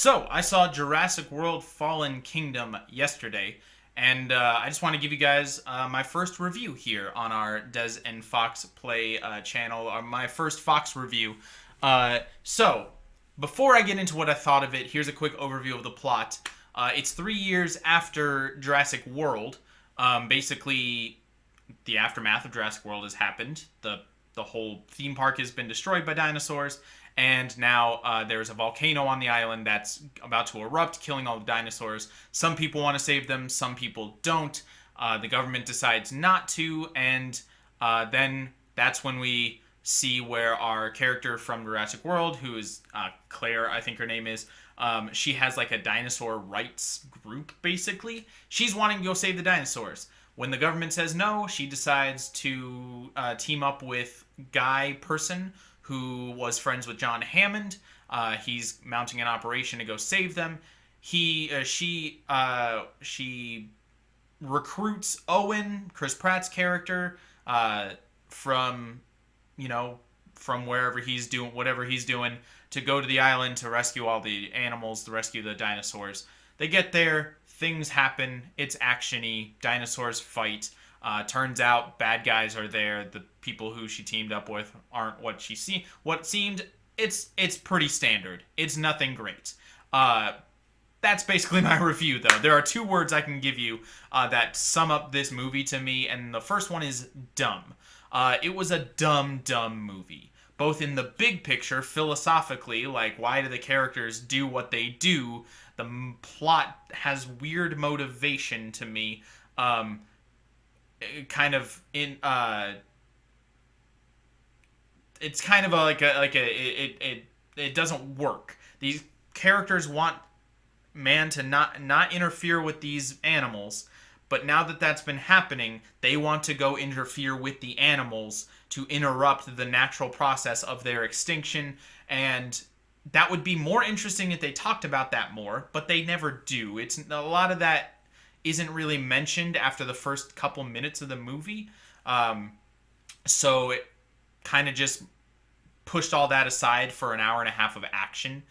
So, I saw Jurassic World Fallen Kingdom yesterday, and I just want to give you guys my first review here on our Des and Fox Play channel, or my first Fox review. So, before I get into what I thought of it, here's a quick overview of the plot. It's 3 years after Jurassic World. Basically, the aftermath of Jurassic World has happened. The whole theme park has been destroyed by dinosaurs, and now there's a volcano on the island that's about to erupt, killing all the dinosaurs. Some people want to save them, some people don't. The government decides not to, and then that's when we see where our character from Jurassic World, who is Claire, I think her name is, she has like a dinosaur rights group, basically. She's wanting to go save the dinosaurs. When the government says no, she decides to team up with Guy Person, who was friends with John Hammond. He's mounting an operation to go save them. She recruits Owen, Chris Pratt's character, from from wherever he's doing whatever he's doing to go to the island to rescue all the animals, to rescue the dinosaurs. They get there, things happen, it's actiony, dinosaurs fight. Turns out bad guys are there. The people who she teamed up with aren't what seemed. It's pretty standard. It's nothing great. That's basically my review, though. There are two words I can give you that sum up this movie to me, and the first one is dumb. It was a dumb movie. Both in the big picture, philosophically, like why do the characters do what they do? The plot has weird motivation to me. It's kind of it doesn't work. These characters want man to not interfere with these animals, but now that that's been happening, they want to go interfere with the animals to interrupt the natural process of their extinction. And that would be more interesting if they talked about that more, but they never do. It's a lot of that isn't really mentioned after the first couple minutes of the movie. So it kind of just pushed all that aside for an hour and a half of action,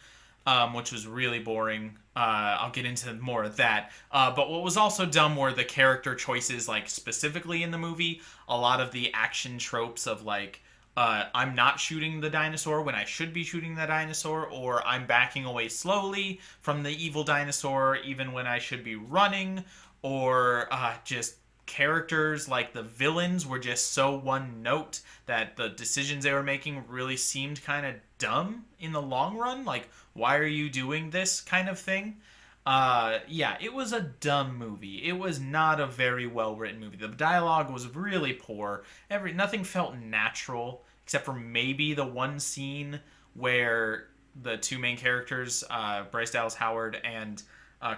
which was really boring. I'll get into more of that. But what was also dumb were the character choices, like specifically in the movie. A lot of the action tropes of like, I'm not shooting the dinosaur when I should be shooting the dinosaur, or I'm backing away slowly from the evil dinosaur even when I should be running, or just characters like the villains were just so one note that the decisions they were making really seemed kind of dumb in the long run. Like, why are you doing this kind of thing? Yeah, it was a dumb movie. It was not a very well written movie. The dialogue was really poor. Nothing felt natural except for maybe the one scene where the two main characters, Bryce Dallas Howard and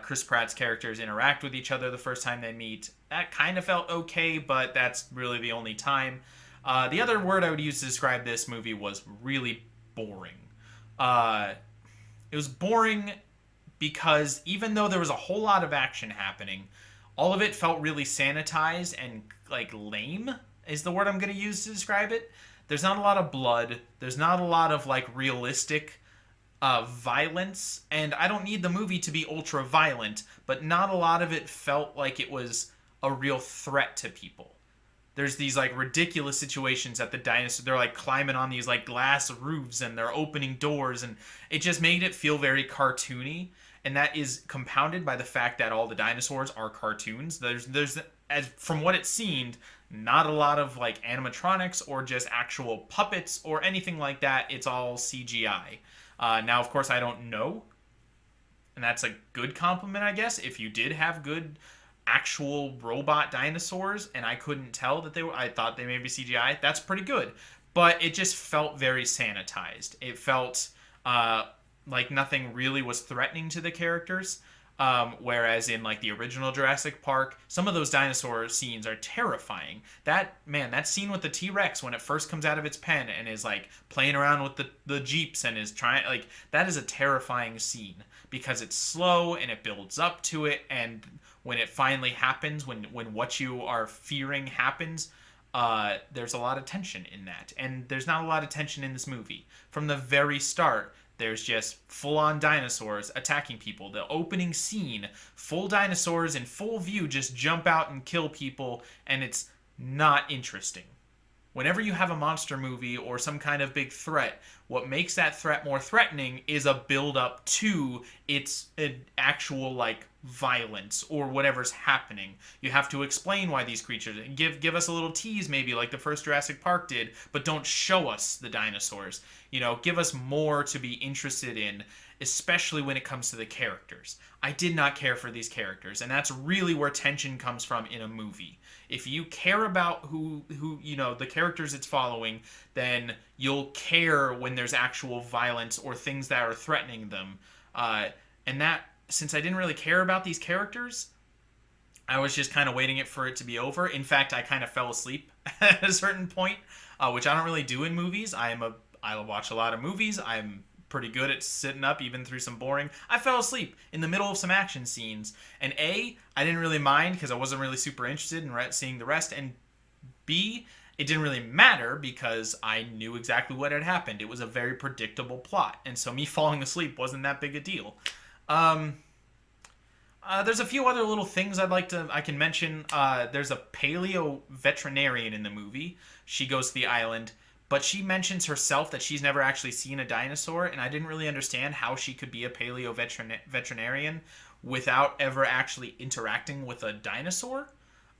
Chris Pratt's characters, interact with each other the first time they meet. That kind of felt okay, but that's really the only time. The other word I would use to describe this movie was really boring. It was boring because even though there was a whole lot of action happening, all of it felt really sanitized and like lame is the word I'm going to use to describe it. There's not a lot of blood. There's not a lot of like realistic violence, and I don't need the movie to be ultra violent, but not a lot of it felt like it was a real threat to people. There's these like ridiculous situations at the dinosaur. They're like climbing on these like glass roofs and they're opening doors, and it just made it feel very cartoony. And that is compounded by the fact that all the dinosaurs are cartoons. There's as from what it seemed, not a lot of like animatronics or just actual puppets or anything like that. It's all CGI. Now, of course, I don't know, and that's a good compliment, I guess. If you did have good actual robot dinosaurs and I couldn't tell that I thought they may be CGI, that's pretty good. But it just felt very sanitized. It felt like nothing really was threatening to the characters. Whereas in like the original Jurassic Park, some of those dinosaur scenes are terrifying. That scene with the T-Rex when it first comes out of its pen and is like playing around with the Jeeps and is trying, like, that is a terrifying scene because it's slow and it builds up to it, and when it finally happens, when what you are fearing happens, there's a lot of tension in that. And there's not a lot of tension in this movie. From the very start, There's just full-on dinosaurs attacking people. The opening scene, full dinosaurs in full view just jump out and kill people, and it's not interesting. Whenever you have a monster movie or some kind of big threat, what makes that threat more threatening is a build up to its actual like violence or whatever's happening. You have to explain why these creatures give us a little tease maybe like the first Jurassic Park did, but don't show us the dinosaurs. Give us more to be interested in, especially when it comes to the characters. I did not care for these characters, and that's really where tension comes from in a movie. If you care about who the characters it's following, then you'll care when there's actual violence or things that are threatening them. And that, since I didn't really care about these characters, I was just kind of waiting for it to be over. In fact, I kind of fell asleep at a certain point, which I don't really do in movies. I watch a lot of movies. I'm pretty good at sitting up even through some boring. I fell asleep in the middle of some action scenes, and I didn't really mind because I wasn't really super interested in seeing the rest, and B, it didn't really matter because I knew exactly what had happened. It was a very predictable plot, and so me falling asleep wasn't that big a deal. There's a few other little things I can mention. There's a paleo veterinarian in the movie. She goes to the island, but she mentions herself that she's never actually seen a dinosaur, and I didn't really understand how she could be a paleo veterinarian without ever actually interacting with a dinosaur.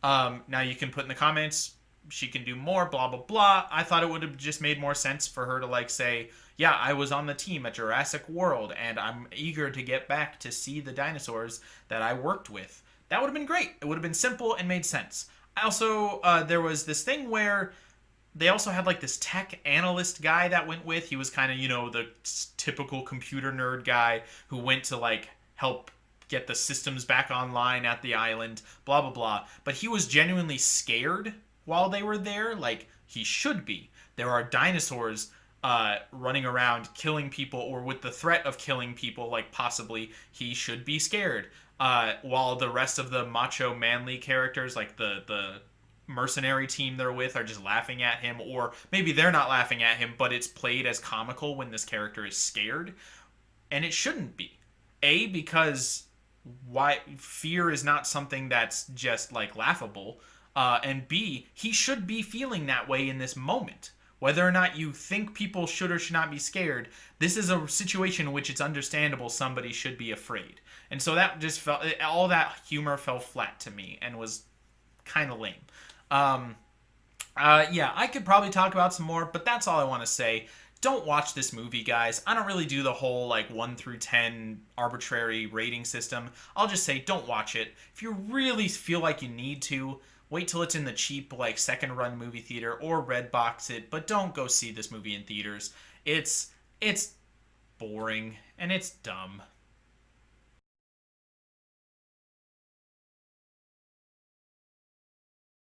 Now you can put in the comments, she can do more, blah, blah, blah. I thought it would have just made more sense for her to say, yeah, I was on the team at Jurassic World, and I'm eager to get back to see the dinosaurs that I worked with. That would have been great. It would have been simple and made sense. Also, there was this thing where they also had this tech analyst guy that went with. He was kind of, the typical computer nerd guy who went to help get the systems back online at the island, blah, blah, blah. But he was genuinely scared while they were there. He should be. There are dinosaurs running around killing people or with the threat of killing people, possibly. He should be scared. While the rest of the macho manly characters, the mercenary team they're with, are just laughing at him, or maybe they're not laughing at him, but it's played as comical when this character is scared, and it shouldn't be. Because fear is not something that's just laughable, and B, he should be feeling that way in this moment. Whether or not you think people should or should not be scared, this is a situation in which it's understandable somebody should be afraid. And so that just all that humor fell flat to me and was kind of lame. Yeah, I could probably talk about some more, but that's all I want to say. Don't watch this movie, guys. I don't really do the whole 1 through 10 arbitrary rating system. I'll just say don't watch it. If you really feel like you need to, wait till it's in the cheap second run movie theater or Redbox it, but don't go see this movie in theaters. It's boring and it's dumb.